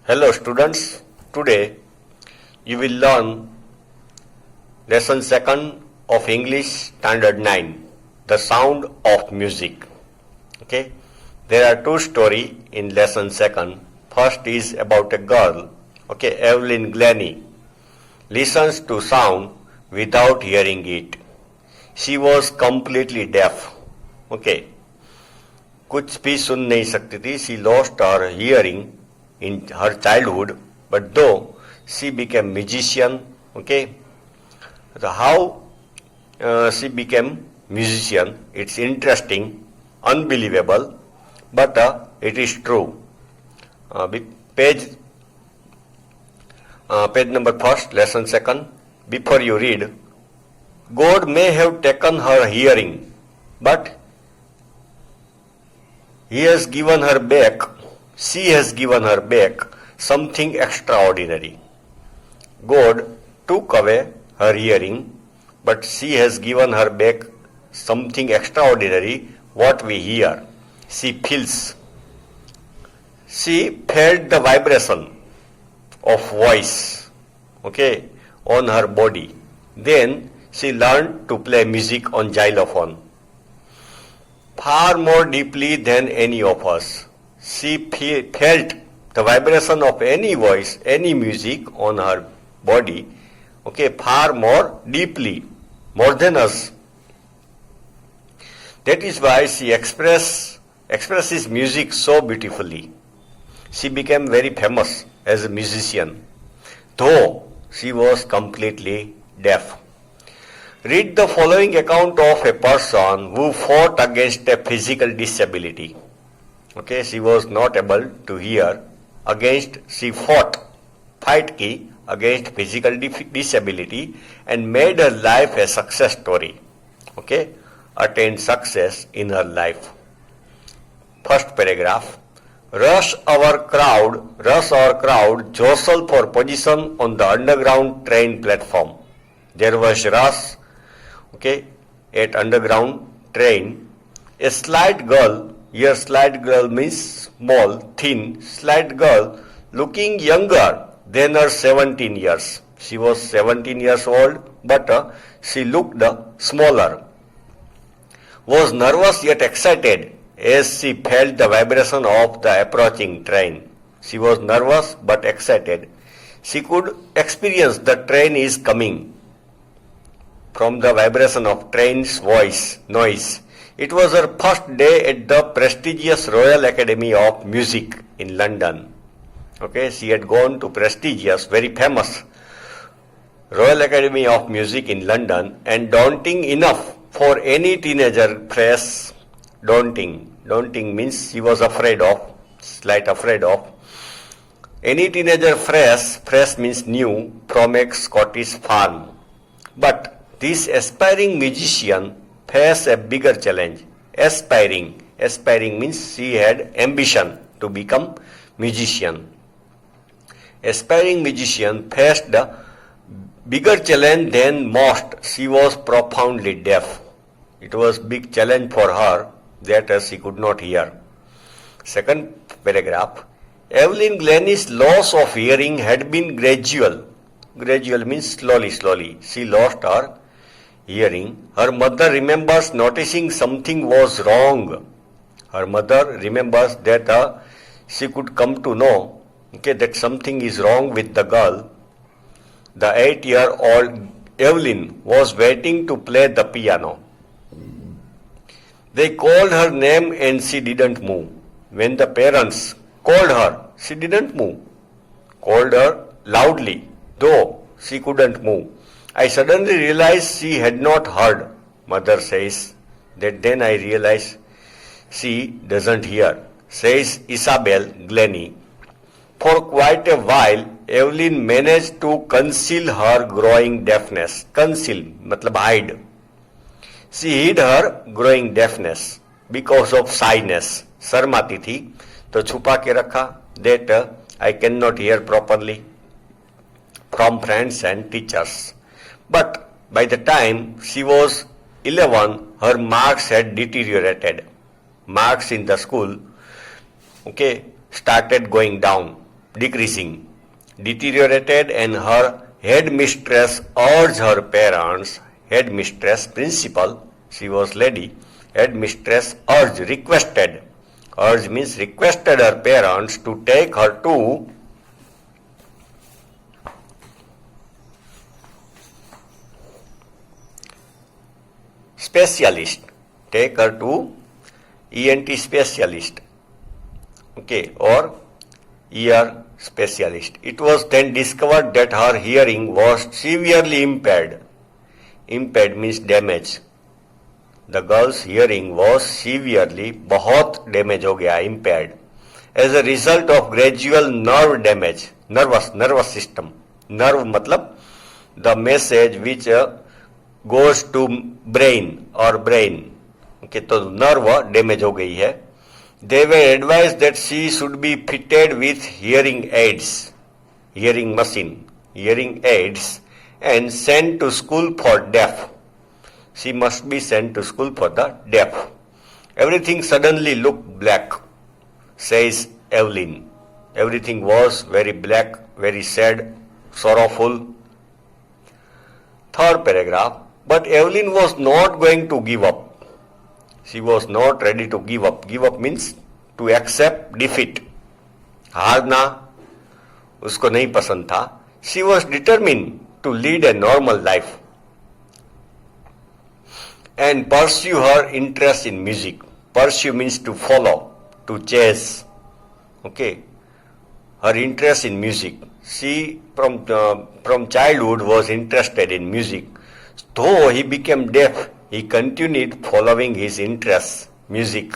Hello students, today you will learn lesson 2nd of English standard 9, the sound of music. Okay, there are two stories in lesson 2nd. First is about a girl, Evelyn Glennie, listens to sound without hearing it. She was completely deaf. कुछ भी सुन नहीं सकती थी. She lost her hearing in her childhood, but though she became musician. So how she became musician, it's interesting, unbelievable, but it is true. Page number 1st, lesson 2nd. Before you read, God may have taken her hearing, but He has given her back, she has given her back something extraordinary. God took away her hearing, but she has given her back something extraordinary, what we hear. She feels. She felt the vibration of voice, on her body. Then she learned to play music on xylophone. Far more deeply than any of us. She felt the vibration of any voice, any music on her body, far more deeply, more than us. That is why she expresses music so beautifully. She became very famous as a musician, though she was completely deaf. Read the following account of a person who fought against a physical disability. She was not able to hear. She fought against physical disability and made her life a success story. Attained success in her life. First paragraph. Rush our crowd jostled for position on the underground train platform. There was rush, at underground train. A slight girl, here slight girl means small, thin, slight girl, looking younger than her 17 years. She was 17 years old, but she looked smaller. Was nervous yet excited as she felt the vibration of the approaching train. She was nervous but excited. She could experience the train is coming from the vibration of train's noise. It was her first day at the prestigious Royal Academy of Music in London. She had gone to prestigious, very famous Royal Academy of Music in London, and daunting enough for any teenager fresh. Daunting means she was afraid of. Any teenager fresh means new, from a Scottish farm. But this aspiring musician faced a bigger challenge. Aspiring means she had ambition to become musician. Aspiring musician faced the bigger challenge than most. She was profoundly deaf. It was big challenge for her that she could not hear. Second paragraph. Evelyn Glennie's loss of hearing had been gradual. Gradual means slowly. She lost her hearing. Her mother remembers noticing something was wrong. Her mother remembers that she could come to know that something is wrong with the girl. The 8-year-old Evelyn was waiting to play the piano. They called her name and she didn't move. When the parents called her, she didn't move. Called her loudly, though she couldn't move. I suddenly realized she had not heard, mother says. Then I realized she doesn't hear, says Isabel Glennie. For quite a while, Evelyn managed to conceal her growing deafness. Conceal, matlab hide. She hid her growing deafness because of shyness. शर्माती थी तो छुपा के रखा that I cannot hear properly from friends and teachers. But by the time she was 11, her marks had deteriorated. Marks in the school, started going down. decreasing, deteriorated, and her headmistress urged her parents, headmistress, principal, she was lady, headmistress urged, requested, urged means requested her parents to take her to specialist, take her to ENT specialist, okay, or ear specialist. It was then discovered that her hearing was severely impaired. Impaired means damage. The girl's hearing was severely, बहुत damage हो गया, impaired, as a result of gradual nerve damage, nervous system. Nerve मतलब the message which goes to brain or brain. Okay, तो nerve damage हो गई है. They were advised that she should be fitted with hearing aids, hearing machine, hearing aids, and sent to school for deaf. She must be sent to school for the deaf. Everything suddenly looked black, says Evelyn. Everything was very black, very sad, sorrowful. Third paragraph. But Evelyn was not going to give up. She was not ready to give up. Give up means to accept defeat. हारना उसको नहीं पसंद था. She was determined to lead a normal life and pursue her interest in music. Pursue means to follow, to chase. Okay, her interest in music. She from childhood was interested in music. Though he became deaf, he continued following his interests, music.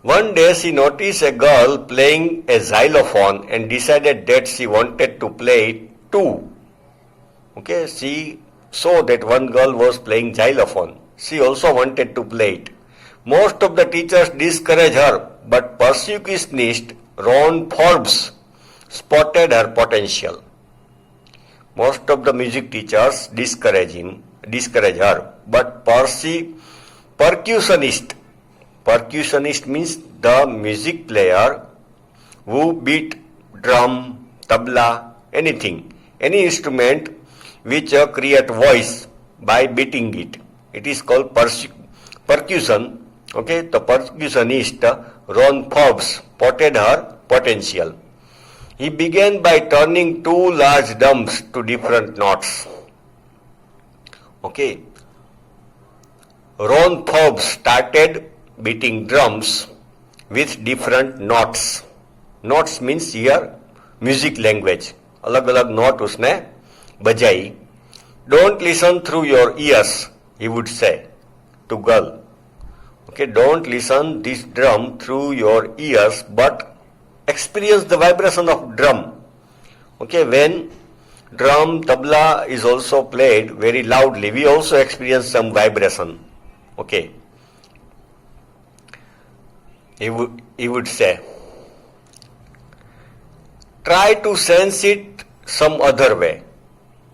One day she noticed a girl playing a xylophone and decided that she wanted to play it too. Okay, she saw that one girl was playing xylophone. She also wanted to play it. Most of the teachers discouraged her, but percussionist Ron Forbes spotted her potential. Most of the music teachers discourage her, but percussionist means the music player who beat drum, tabla, anything, any instrument which create voice by beating it. It is called percussion. Okay, the percussionist Ron Forbes spotted her potential. He began by turning two large drums to different notes. Okay. Ron Forbes started beating drums with different notes. Notes means here music language. अलग-अलग note उसने बजाई. Don't listen through your ears, he would say to girl. Okay, don't listen this drum through your ears, but experience the vibration of drum. Okay, when drum, tabla is also played very loudly, we also experience some vibration. Okay. He would say, try to sense it some other way.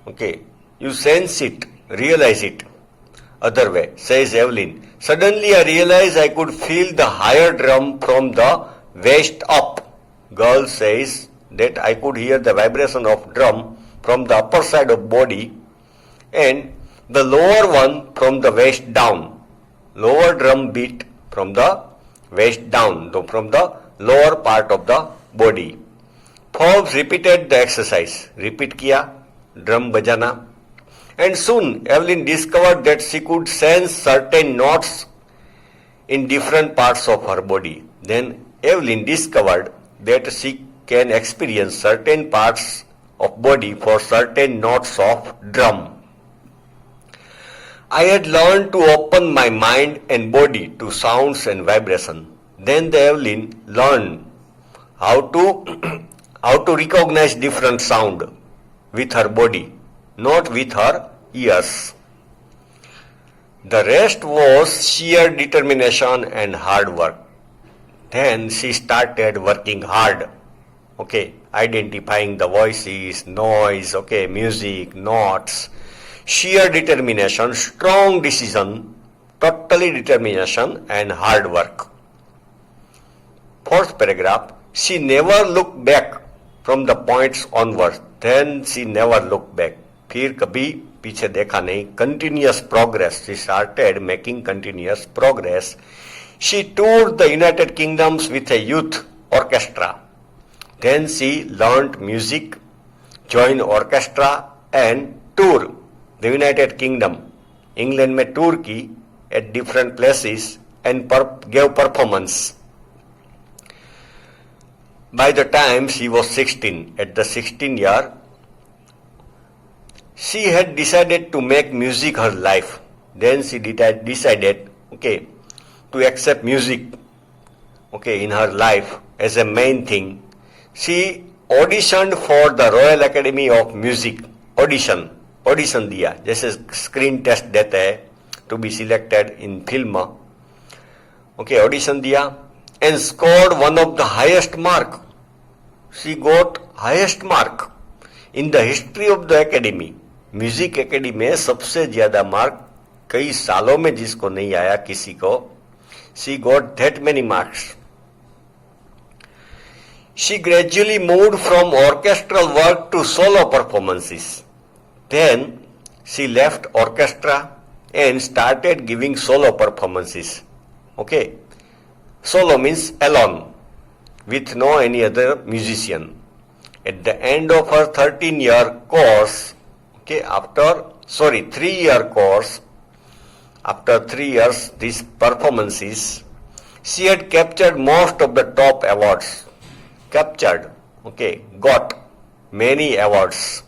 Okay, you sense it, realize it other way, says Evelyn. Suddenly I realized I could feel the higher drum from the waist up. Girl says that I could hear the vibration of drum from the upper side of body and the lower one from the waist down. Lower drum beat from the waist down, from the lower part of the body. Forbes repeated the exercise. Repeat किया, drum बजाना. And soon Evelyn discovered that she could sense certain notes in different parts of her body. Then Evelyn discovered that she can experience certain parts of body for certain notes of drum. I had learned to open my mind and body to sounds and vibration. Then the Evelyn learned how to recognize different sound with her body, not with her ears. The rest was sheer determination and hard work. Then she started working hard. Okay, identifying the voices, noise, okay, music, notes, sheer determination, strong decision, totally determination and hard work. Fourth paragraph, she never looked back from the points onwards. Then she never looked back. फिर कभी पीछे देखा नहीं. Continuous progress. She started making continuous progress. She toured the United Kingdoms with a youth orchestra. Then she learnt music, joined orchestra and toured the United Kingdom. England में tour की at different places and gave performance. By the time she was 16, at the 16 year, she had decided to make music her life. Then she decided, to accept music, in her life as a main thing. She auditioned for the Royal Academy of Music. Audition दिया, जैसे screen test देते हैं to be selected in film. Audition दिया and scored one of the highest mark. She got highest mark in the history of the academy. Music academy में सबसे ज्यादा mark कई सालों में जिसको नहीं आया किसी को. She got that many marks. She gradually moved from orchestral work to solo performances. Then she left orchestra and started giving solo performances. Solo means alone, with no any other musician. At the end of her 13-year course, 3-year course, after 3 years these performances, she had captured most of the top awards. Got many awards,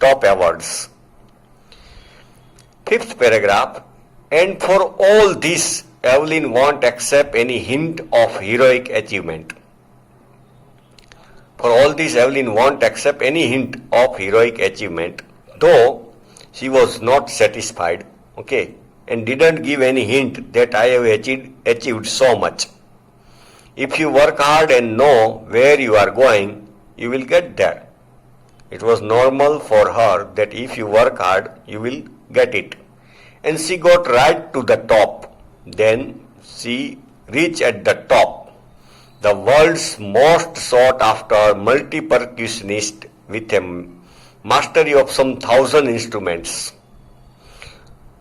top awards. 5th paragraph, and for all this, Evelyn won't accept any hint of heroic achievement. For all this, Evelyn won't accept any hint of heroic achievement, though she was not satisfied, and didn't give any hint that I have achieved so much. If you work hard and know where you are going, you will get there. It was normal for her that if you work hard, you will get it. And she got right to the top. Then she reached at the top, the world's most sought after multi-percussionist with a mastery of some 1,000 instruments.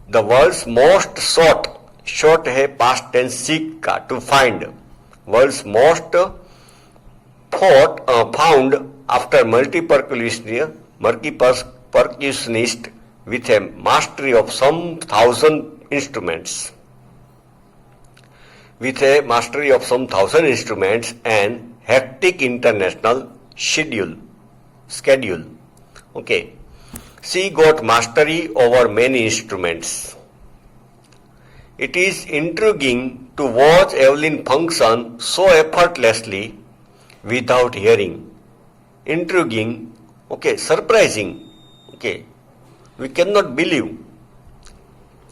The world's most sought है past tense seek का, to find. World's most found after multi-percussionist with a mastery of some 1,000 instruments. With a mastery of some 1,000 instruments and hectic international schedule. She got mastery over many instruments. It is intriguing to watch Evelyn function so effortlessly without hearing. Intriguing, surprising, we cannot believe.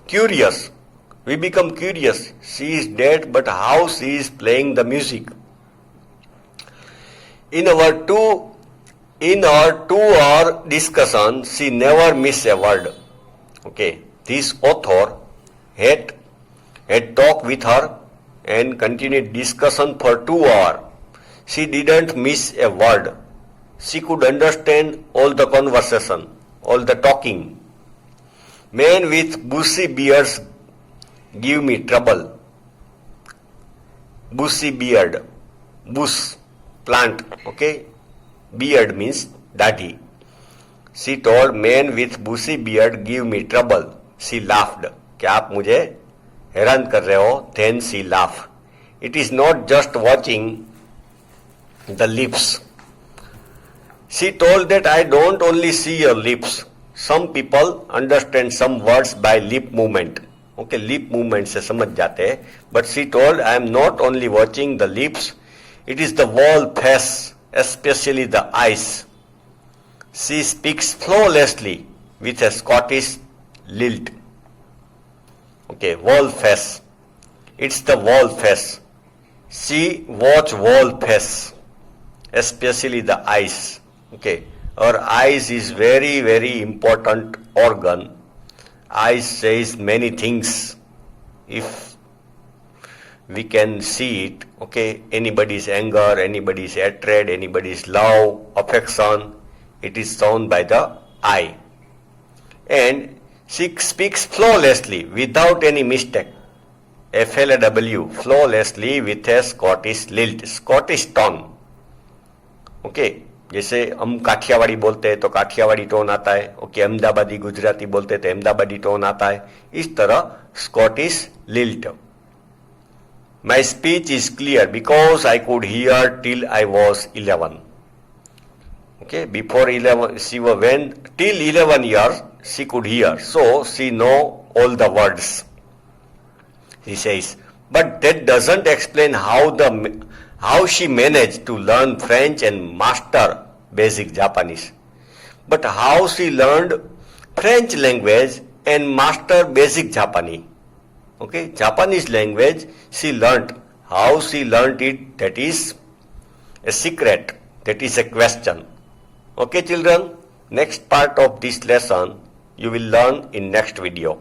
Curious, we become curious. She is dead, but how she is playing the music? In our 2-hour discussion, she never missed a word. This author had talked with her and continued discussion for 2 hours. She didn't miss a word. She could understand all the conversation, all the talking. Men with bushy beards give me trouble. Bushy beard, bush, plant, Beard means daddy. She told men with bushy beard give me trouble. She laughed. क्या आप मुझे हैरान कर रहे हो? Then she laughed. It is not just watching the lips. She told that I don't only see your lips. Some people understand some words by lip movement. Lip movement से समझ जाते हैं. But she told I am not only watching the lips. It is the whole face, especially the eyes. She speaks flawlessly with a Scottish lilt. Whole face. It's the whole face. She watch whole face, especially the eyes. Our eyes is very, very important organ. Eyes says many things. If we can see it, okay, anybody's anger, anybody's hatred, anybody's love, affection, it is shown by the eye. And she speaks flawlessly without any mistake. FLAW, flawlessly with a Scottish lilt, Scottish tone. Okay, जैसे हम काठियावाड़ी बोलते हैं तो Kathiawadi tone आता है, okay, Ahmedabadi Gujarati बोलते हैं तो अहमदाबादी टोन आता है, इस तरह Scottish lilt. My speech is clear because I could hear till I was 11. Okay, before 11, she was when till 11 years she could hear, so she know all the words. He says, but that doesn't explain how she managed to learn French and master basic Japanese. But how she learned French language and master basic Japanese. Okay, Japanese language she learnt. How she learnt it, that is a secret. That is a question. Okay children, next part of this lesson you will learn in next video.